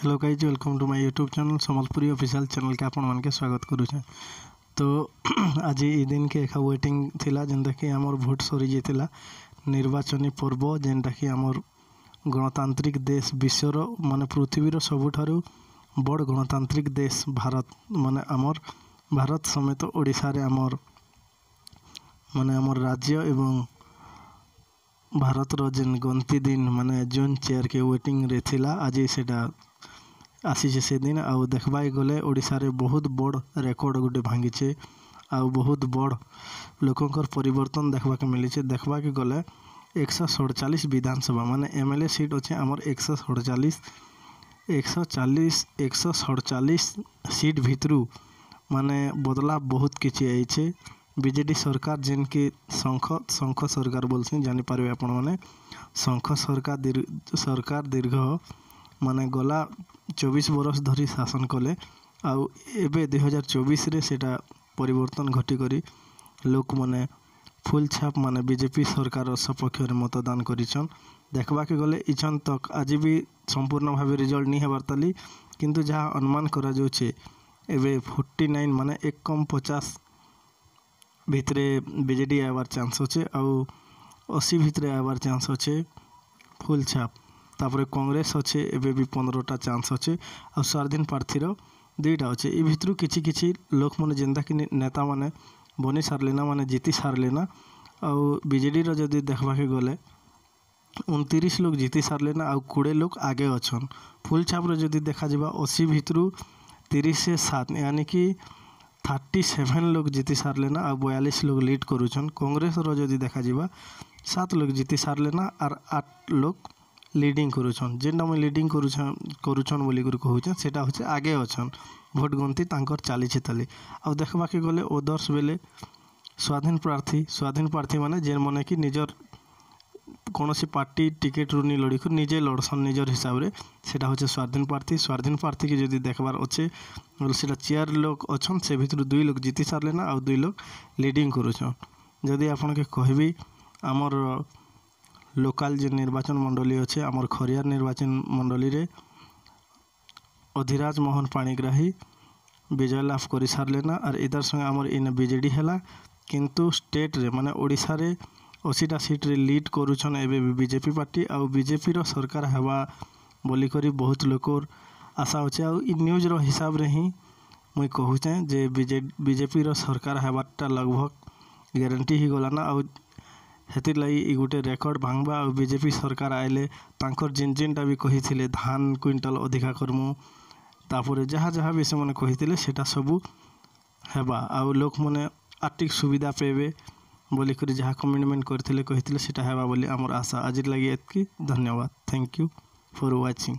Hello guys, welcome to my YouTube channel Sambalpuri official channel के आपण मानके स्वागत करूछे। तो आज ई दिन के एका वेटिंग थिला जेनटा कि हमर भोट सरी जेतिला निर्वाचन पर्व जेनटा कि हमर गणतांत्रिक देश विश्वर माने पृथ्वीर सबुठारु बड़ गणतांत्रिक देश भारत माने हमर भारत समेत ओडिशा रे हमर माने हमर राज्य एवं भारत रो जेन गंती दिन माने जून 4 के वेटिंग रे थिला आज सेटा आसी से दिन आउ देखबाई गले ओडिशा रे बहुत बड़ रेकर्ड गुटे भांगीचे आउ बहुत बड़ लोकंकर परिवर्तन देखबा के मिली देखबा के गले 147 विधानसभा माने एमएलए सीट अच्छे आमर 147 सीट भितरू माने बदलाव बहुत किछि आइछे। बीजेडी सरकार जेन की शंख सरकार बोलसी जानी पारे आपण माने शंख सरकार दीर्घ माने गला 24 बरस धरी शासन कले आउ एबे 2024 रे सेटा परिवर्तन घटी करी लोक माने फुल छाप माने बीजेपी सरकार सपक्ष रे मतदान करिछन। देखबा के गले इछन तक आज भी संपूर्ण भाव रिजल्ट नहीं हेबार ताली किंतु जहाँ अनुमान करा जाउछे एबे 49 माने 1-50 भितरे बीजेडी आबार चांस अच्छे आउ 80 भितरे आबार चांस अच्छे फुल छाप। तापर कांग्रेस अच्छे एबे भी 15टा चांस अच्छे और स्वाधीन प्रार्थीर 2टा अच्छे। ये भितर किछि लोक मैंने जेनता कि नेता माने बनी सारे ना माने जीति सारे ना आउ बीजेडी जदि देखबा के गले 29 लोग जीति सारे ना आउ 20 लोग आगे अच्छन। फुल छाप जदि देखा जावा 80 भितर 30 से 7 यानी कि 37 लोग जीति सारे ना आउ 42 लोग लीड करुछन। कांग्रेस जदि देखा जावा 7 लोग जीति सारे ना और 8 लोग लीडिंग करुछन। जेनटा मैं लीडिंग करुछन बोली कहूँ सेटा होचे आगे अच्छन भोट गंती तांकर चली ताली आउ देखबा के गले ओदर्स बेले स्वाधीन प्रार्थी माने जेन माने कि निजर कौन सी पार्टी टिकेट रू नहीं लड़ीक निजे लड़सन निजर हिसाब रे सेटा होचे स्वाधीन प्रार्थी के जदि देखबार अच्छे सेटा 4 लोग अच्छन से भितर 2 लोग जीति सारे ना आउ 2 लोग लीडिंग करुछन। जदि आपन के कहबी आमर लोकल जो निर्वाचन मंडली अच्छे आमर खरियार निर्वाचन मंडली रे अधिराज मोहन पाणिग्राही विजय लाभ कर सारे ना और इधर संगे आमर इन बीजेडी है किंतु स्टेट रे माने ओडिशा रे 80टा सीट रे लीड करुछन एबे बीजेपी पार्टी आउ बीजेपी रो सरकार हेबा बोली करी बहुत लोकर आशा अच्छे। आउ इ न्यूज रो हिसाब रे ही मुई कहूचे जे बीजेपी रो सरकार हेबाटा लगभग गारंटी ही गला ना आउ हेतिर लगी गोटे रेकर्ड भांगबा और बीजेपी सरकार आइले तांकर जेनटा भी कही धान क्विंटल अधिका करमु तापर जहाँ भी से मैंने कही सेटा सबू हेबा आउ लोक मैंने आर्थिक सुविधा पेबे बोली करी जहाँ कमिटमेंट करथिले कहिथिले सेटा हेबा बोली आमर आशा। आज लगी एतकी धन्यवाद। Thank you for watching.